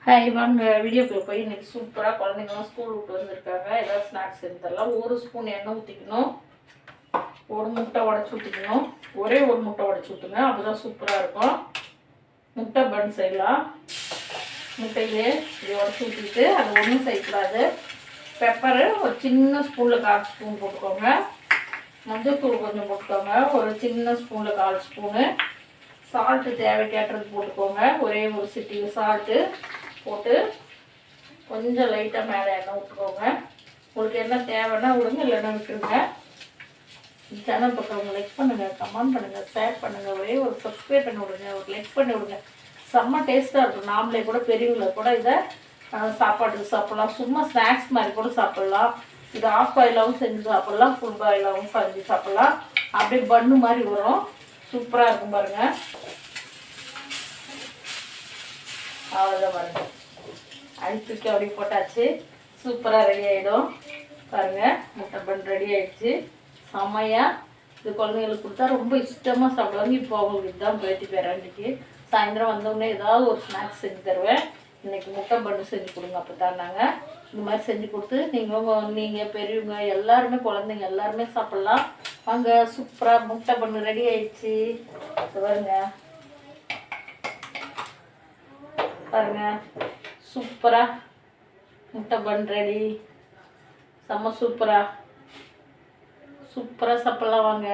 Hi வாங்க வீடியோக்குள்ள போய் இன்னைக்கு சூப்பராக குழந்தைங்களாம் ஸ்கூல் விட்டு வந்திருக்காங்க. ஏதாவது ஸ்நாக்ஸ் செஞ்சு தரலாம். ஒரு ஸ்பூன் எண்ணெய் ஊற்றிக்கணும், ஒரு முட்டை உடச்சி ஊற்றிக்கணும். ஒரே ஒரு முட்டை உடச்சி ஊற்றுங்க, அப்போதான் சூப்பராக இருக்கும். முட்டை பன் செய்யலாம். முட்டையிலே இப்படி உடச்சி ஊற்றிட்டு அது ஒன்றும் செய்யக்கூடாது. பெப்பரு ஒரு சின்ன ஸ்பூனில் 1/4 ஸ்பூன் போட்டுக்கோங்க. மஞ்சள் தூள் கொஞ்சம் போட்டுக்கோங்க, ஒரு சின்ன ஸ்பூனில் 1/4 ஸ்பூனு. சால்ட்டு தேவைக்கேற்றது போட்டுக்கோங்க, ஒரே ஒரு சிட்டி சால்ட்டு போட்டு கொஞ்சம் லைட்டாக மேலே எண்ணெய் விட்டுக்கோங்க. உங்களுக்கு என்ன தேவைன்னா விடுங்க, இல்லைன்னா விட்டுருங்க. சேனல் பக்கம் லைக் பண்ணுங்கள், கமெண்ட் பண்ணுங்கள், ஷேர் பண்ணுங்கள், ஒரே ஒரு சப்ஸ்கிரைப் பண்ணி விடுங்க, ஒரு லைக் பண்ணி விடுங்க. செம்ம டேஸ்ட்டாக இருக்கும். நாமளே கூட பெரியவங்களை கூட இதை சாப்பாட்டுக்கு சாப்பிட்லாம், சும்மா ஸ்நாக்ஸ் மாதிரி கூட சாப்பிட்லாம். இது ஆஃப் பாயிலாகவும் செஞ்சு சாப்பிட்லாம், ஃபுல் பாயிலாகவும் செஞ்சு சாப்பிட்லாம். அப்படியே பன்னு மாதிரி வரும், சூப்பராக இருக்கும் பாருங்கள். அவ்வளோதான் பாருங்கள், அடிச்சுக்கு அப்படி போட்டாச்சு, சூப்பராக ரெடி ஆகிடும் பாருங்கள். முட்டை பன் ரெடி ஆகிடுச்சு, செம்மையாக. இது குழந்தைங்களுக்கு கொடுத்தா ரொம்ப இஷ்டமாக சாப்பிடுவாங்க. இப்போ அவங்களுக்கு இதுதான் பேத்தி பேராண்டிக்கு சாயந்தரம் வந்தோடனே ஏதாவது ஒரு ஸ்நாக்ஸ் செஞ்சு தருவேன். இன்றைக்கி முட்டை பன்னு செஞ்சு கொடுங்க, அப்போ தான் நாங்கள் இந்த மாதிரி செஞ்சு கொடுத்து நீங்கள் பெரியவங்க எல்லாருமே குழந்தைங்க எல்லாருமே சாப்பிட்லாம் வாங்க. சூப்பராக முட்டை பன்னு ரெடி ஆகிடுச்சு பாருங்க. பாருங்க சூப்பராக முட்டை பன் ரெடி, செம்ம சூப்பராக சாப்பிட்லாம் வாங்க.